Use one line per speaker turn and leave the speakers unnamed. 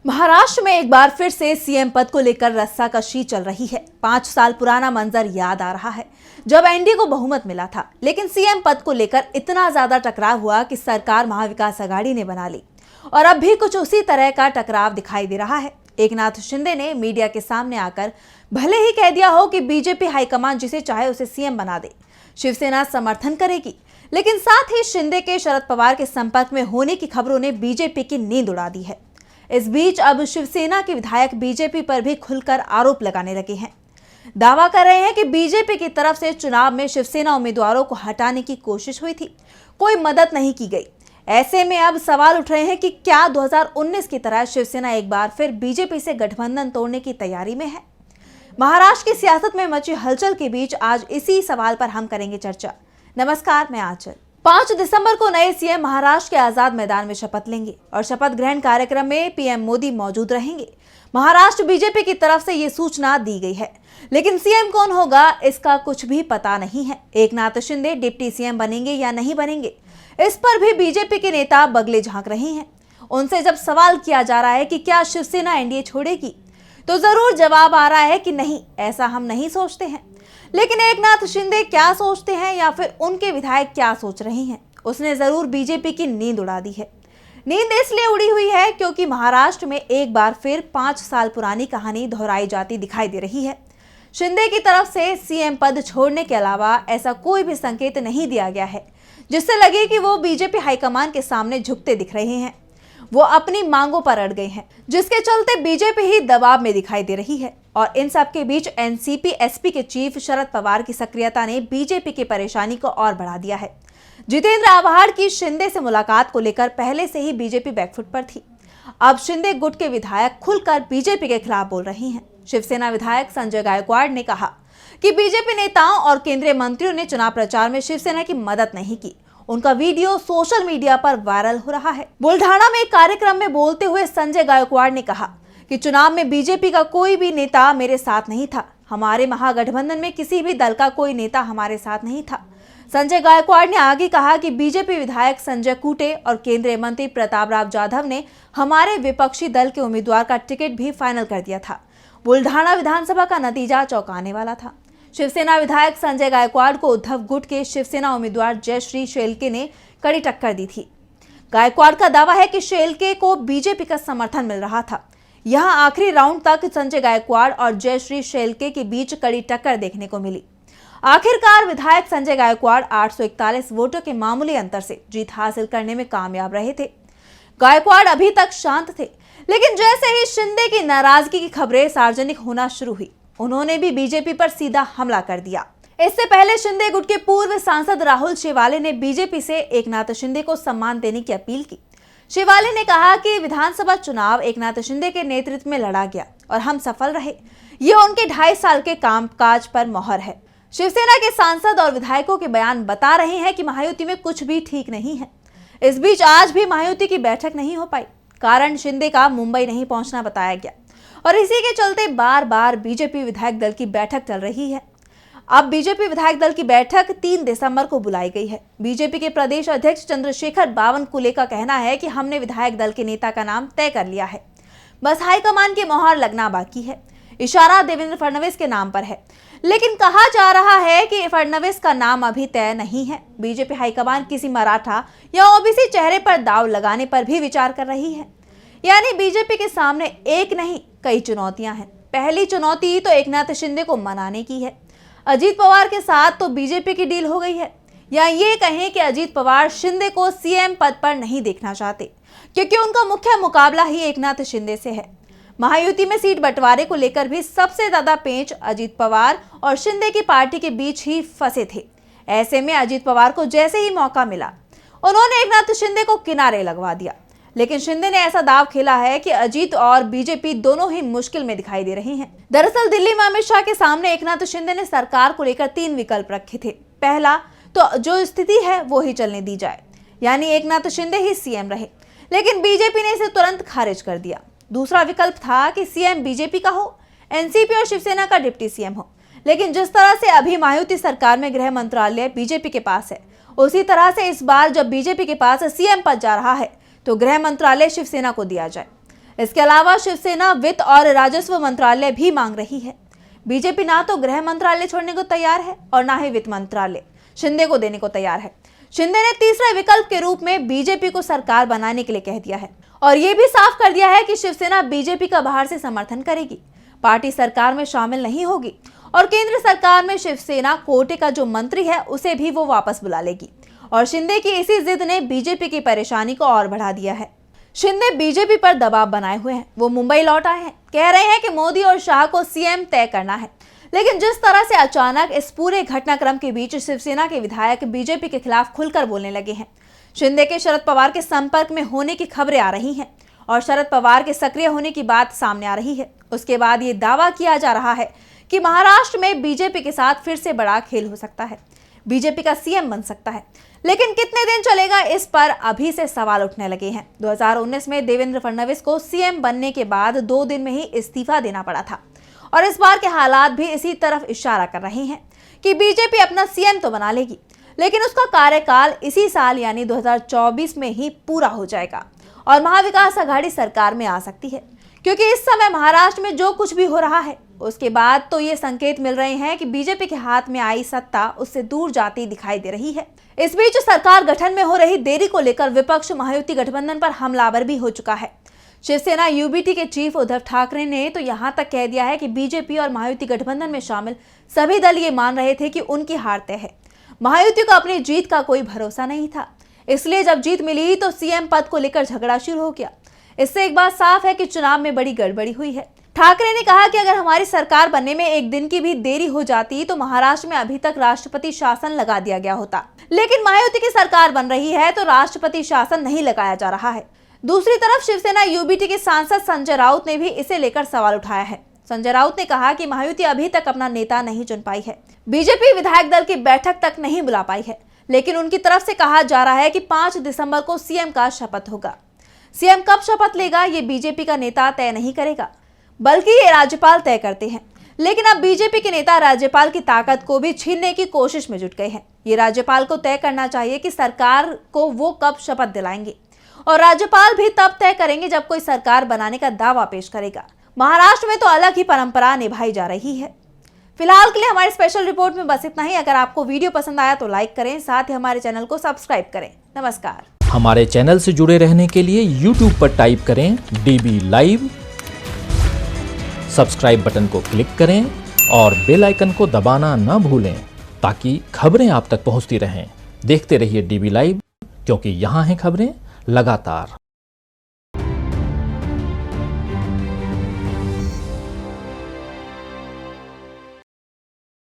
महाराष्ट्र में एक बार फिर से सीएम पद को लेकर रस्साकशी चल रही है। 5 साल पुराना मंजर याद आ रहा है जब एनडीए को बहुमत मिला था, लेकिन सीएम पद को लेकर इतना ज्यादा टकराव हुआ कि सरकार महाविकास आघाड़ी ने बना ली और अब भी कुछ उसी तरह का टकराव दिखाई दे रहा है। एकनाथ शिंदे ने मीडिया के सामने आकर भले ही कह दिया हो कि बीजेपी हाईकमान जिसे चाहे उसे सीएम बना दे, शिवसेना समर्थन करेगी, लेकिन साथ ही शिंदे के शरद पवार के संपर्क में होने की खबरों ने बीजेपी की नींद उड़ा दी है। इस बीच अब शिवसेना के विधायक बीजेपी पर भी खुलकर आरोप लगाने लगे हैं। दावा कर रहे हैं कि बीजेपी की तरफ से चुनाव में शिवसेना उम्मीदवारों को हटाने की कोशिश हुई थी, कोई मदद नहीं की गई। ऐसे में अब सवाल उठ रहे हैं कि क्या 2019 की तरह शिवसेना एक बार फिर बीजेपी से गठबंधन तोड़ने की तैयारी में है। महाराष्ट्र की सियासत में मची हलचल के बीच आज इसी सवाल पर हम करेंगे चर्चा। नमस्कार, मैं आंचल। 5 दिसंबर को नए सीएम महाराष्ट्र के आजाद मैदान में शपथ लेंगे और शपथ ग्रहण कार्यक्रम में पीएम मोदी मौजूद रहेंगे। महाराष्ट्र बीजेपी की तरफ से ये सूचना दी गई है, लेकिन सीएम कौन होगा इसका कुछ भी पता नहीं है। एकनाथ शिंदे डिप्टी सीएम बनेंगे या नहीं बनेंगे, इस पर भी बीजेपी के नेता बगले झांक रहे हैं। उनसे जब सवाल किया जा रहा है कि क्या शिवसेना एनडीए छोड़ेगी, तो जरूर जवाब आ रहा है कि नहीं, ऐसा हम नहीं सोचते हैं। लेकिन एकनाथ शिंदे क्या सोचते हैं या फिर उनके विधायक क्या सोच रहे हैं, उसने जरूर बीजेपी की नींद उड़ा दी है। नींद इसलिए उड़ी हुई है क्योंकि महाराष्ट्र में एक बार फिर 5 साल पुरानी कहानी दोहराई जाती दिखाई दे रही है। शिंदे की तरफ से सीएम पद छोड़ने के अलावा ऐसा कोई भी संकेत नहीं दिया गया है जिससे लगे कि वो बीजेपी हाईकमान के सामने झुकते दिख रहे हैं। वो अपनी मांगों पर अड़ गए हैं, जिसके चलते बीजेपी ही दबाव में दिखाई दे रही है। और इन सब के बीच एनसीपी एसपी के चीफ शरद पवार की सक्रियता ने बीजेपी की परेशानी को और बढ़ा दिया है। जितेंद्र आव्हाड की शिंदे से मुलाकात को लेकर पहले से ही बीजेपी बैकफुट पर थी। अब शिंदे गुट के विधायक खुलकर बीजेपी के खिलाफ बोल रहे हैं। शिवसेना विधायक संजय गायकवाड़ ने कहा कि बीजेपी नेताओं और केंद्रीय मंत्रियों ने चुनाव प्रचार में शिवसेना की मदद नहीं की। उनका वीडियो सोशल मीडिया पर वायरल हो रहा है। बुल्ढाना में एक कार्यक्रम में बोलते हुए संजय गायकवाड़ ने कहा कि चुनाव में बीजेपी का कोई भी नेता मेरे साथ नहीं था। हमारे महागठबंधन में किसी भी दल का कोई नेता हमारे साथ नहीं था। संजय गायकवाड़ ने आगे कहा कि बीजेपी विधायक संजय कूटे और केंद्रीय मंत्री प्रताप राव जाधव ने हमारे विपक्षी दल के उम्मीदवार का टिकट भी फाइनल कर दिया था। बुल्ढाना विधानसभा का नतीजा चौंकाने वाला था। शिवसेना विधायक संजय गायकवाड़ को उद्धव गुट के शिवसेना उम्मीदवार जयश्री शेलके ने कड़ी टक्कर दी थी। गायकवाड़ का दावा है कि शेलके को बीजेपी का समर्थन मिल रहा था। यहां आखिरी राउंड तक संजय गायकवाड़ और जयश्री शेलके के बीच कड़ी टक्कर देखने को मिली। आखिरकार विधायक संजय गायकवाड़ 841 वोटों के मामूली अंतर से जीत हासिल करने में कामयाब रहे थे। गायकवाड़ अभी तक शांत थे, लेकिन जैसे ही शिंदे की नाराजगी की खबरें सार्वजनिक होना शुरू हुई, उन्होंने भी बीजेपी पर सीधा हमला कर दिया। इससे पहले शिंदे गुट के पूर्व सांसद राहुल शेवाले ने बीजेपी से एकनाथ शिंदे को सम्मान देने की अपील की। शेवाले ने कहा कि विधानसभा चुनाव एकनाथ शिंदे के नेतृत्व में लड़ा गया और हम सफल रहे। ये उनके 2.5 साल के कामकाज पर मोहर है। शिवसेना के सांसद और विधायकों के बयान बता रहे हैं कि महायुति में कुछ भी ठीक नहीं है। इस बीच आज भी महायुति की बैठक नहीं हो पाई, कारण शिंदे का मुंबई नहीं पहुंचना बताया गया और इसी के चलते बार बार बीजेपी विधायक दल की बैठक चल रही है। अब बीजेपी विधायक दल की बैठक 3 दिसंबर को बुलाई गई है। बीजेपी के प्रदेश अध्यक्ष चंद्रशेखर बावनकुले का कहना है कि हमने विधायक दल के नेता का नाम तय कर लिया है, बस हाईकमान की मोहर लगना बाकी है। इशारा देवेंद्र फडणवीस के नाम पर है, लेकिन कहा जा रहा है कि फडणवीस का नाम अभी तय नहीं है। बीजेपी हाईकमान किसी मराठा या ओबीसी चेहरे पर दाव लगाने पर भी विचार कर रही है। यानी बीजेपी के सामने एक नहीं कई चुनौतियां हैं। पहली चुनौती तो एकनाथ शिंदे को मनाने की है। अजीत पवार के साथ तो बीजेपी की डील हो गई है, या ये कहें कि अजीत पवार शिंदे को सीएम पद पर नहीं देखना चाहते, क्योंकि उनका मुख्य मुकाबला ही एकनाथ शिंदे से है। महायुति में सीट बंटवारे को लेकर भी सबसे ज्यादा पेंच अजीत पवार और शिंदे की पार्टी के बीच ही फंसे थे। ऐसे में अजीत पवार को जैसे ही मौका मिला, उन्होंने एकनाथ शिंदे को किनारे लगवा दिया। लेकिन शिंदे ने ऐसा दाव खेला है कि अजीत और बीजेपी दोनों ही मुश्किल में दिखाई दे रही हैं। दरअसल दिल्ली में अमित शाह के सामने एकनाथ शिंदे ने सरकार को लेकर 3 विकल्प रखे थे। पहला तो जो स्थिति है वो ही चलने दी जाए, यानी एकनाथ शिंदे ही सीएम रहे, लेकिन बीजेपी ने इसे तुरंत खारिज कर दिया। दूसरा विकल्प था कि सीएम बीजेपी का हो, एनसीपी और शिवसेना का डिप्टी सीएम हो। लेकिन जिस तरह से अभी महायुति सरकार में गृह मंत्रालय बीजेपी के पास है, उसी तरह से इस बार जब बीजेपी के पास सीएम पद जा रहा है तो गृह मंत्रालय शिवसेना को दिया जाए। इसके अलावा शिवसेना वित्त और राजस्व मंत्रालय भी मांग रही है। बीजेपी ना तो गृह मंत्रालय छोड़ने को तैयार है और ना ही वित्त मंत्रालय शिंदे को देने को तैयार है। शिंदे ने तीसरे विकल्प के रूप में बीजेपी को सरकार बनाने के लिए कह दिया है और ये भी साफ कर दिया है कि शिवसेना बीजेपी का बाहर से समर्थन करेगी, पार्टी सरकार में शामिल नहीं होगी और केंद्र सरकार में शिवसेना कोटे का जो मंत्री है उसे भी वो वापस बुला लेगी। और शिंदे की इसी जिद ने बीजेपी की परेशानी को और बढ़ा दिया है। शिंदे बीजेपी पर दबाव बनाए हुए हैं। वो मुंबई लौट आए हैं, कह रहे हैं कि मोदी और शाह को सीएम तय करना है। लेकिन जिस तरह से अचानक इस पूरे घटनाक्रम के बीच शिवसेना के विधायक बीजेपी के खिलाफ खुलकर बोलने लगे हैं, शिंदे के शरद पवार के संपर्क में होने की खबरें आ रही हैं और शरद पवार के सक्रिय होने की बात सामने आ रही है, उसके बाद ये दावा किया जा रहा है कि महाराष्ट्र में बीजेपी के साथ फिर से बड़ा खेल हो सकता है, बीजेपी का सीएम बन सकता है। लेकिन कितने दिन चलेगा, इस पर अभी से सवाल उठने लगे हैं। 2019 में देवेंद्र फडणवीस को सीएम बनने के बाद 2 दिन में ही इस्तीफा देना पड़ा था और इस बार के हालात भी इसी तरफ इशारा कर रहे हैं कि बीजेपी अपना सीएम तो बना लेगी, लेकिन उसका कार्यकाल इसी साल यानी 2024 में ही पूरा हो जाएगा और महाविकास आघाड़ी सरकार में आ सकती है। क्योंकि इस समय महाराष्ट्र में जो कुछ भी हो रहा है उसके बाद तो ये संकेत मिल रहे हैं कि बीजेपी के हाथ में आई सत्ता उससे दूर जाती दिखाई दे रही है। इस बीच सरकार गठन में हो रही देरी को लेकर विपक्ष महायुति गठबंधन पर हमलावर भी हो चुका है। शिवसेना यूबीटी के चीफ उद्धव ठाकरे ने तो यहां तक कह दिया है कि बीजेपी और महायुति गठबंधन में शामिल सभी दल ये मान रहे थे कि उनकी हार तय है। महायुति को अपनी जीत का कोई भरोसा नहीं था, इसलिए जब जीत मिली तो सीएम पद को लेकर झगड़ा शुरू हो गया। इससे एक बात साफ है कि चुनाव में बड़ी गड़बड़ी हुई है। ठाकरे ने कहा कि अगर हमारी सरकार बनने में एक दिन की भी देरी हो जाती तो महाराष्ट्र में अभी तक राष्ट्रपति शासन लगा दिया गया होता, लेकिन महायुति की सरकार बन रही है तो राष्ट्रपति शासन नहीं लगाया जा रहा है। दूसरी तरफ शिवसेना यूबीटी के सांसद संजय राउत ने भी इसे लेकर सवाल उठाया है। संजय राउत ने कहा कि महायुति अभी तक अपना नेता नहीं चुन पाई है, बीजेपी विधायक दल की बैठक तक नहीं बुला पाई है, लेकिन उनकी तरफ से कहा जा रहा है कि 5 दिसंबर को सीएम का शपथ होगा। सीएम कब शपथ लेगा ये बीजेपी का नेता तय नहीं करेगा, बल्कि ये राज्यपाल तय करते हैं। लेकिन अब बीजेपी के नेता राज्यपाल की ताकत को भी छीनने की कोशिश में जुट गए हैं। ये राज्यपाल को तय करना चाहिए कि सरकार को वो कब शपथ दिलाएंगे और राज्यपाल भी तब तय करेंगे जब कोई सरकार बनाने का दावा पेश करेगा। महाराष्ट्र में तो अलग ही परंपरा निभाई जा रही है। फिलहाल के लिए हमारी स्पेशल रिपोर्ट में बस इतना ही। अगर आपको वीडियो पसंद आया तो लाइक करें, साथ ही हमारे चैनल को सब्सक्राइब करें। नमस्कार।
हमारे चैनल से जुड़े रहने के लिए YouTube पर टाइप करें DB लाइव, सब्सक्राइब बटन को क्लिक करें और बेल आइकन को दबाना न भूलें ताकि खबरें आप तक पहुंचती रहें। देखते रहिए DB लाइव, क्योंकि यहाँ हैं खबरें लगातार।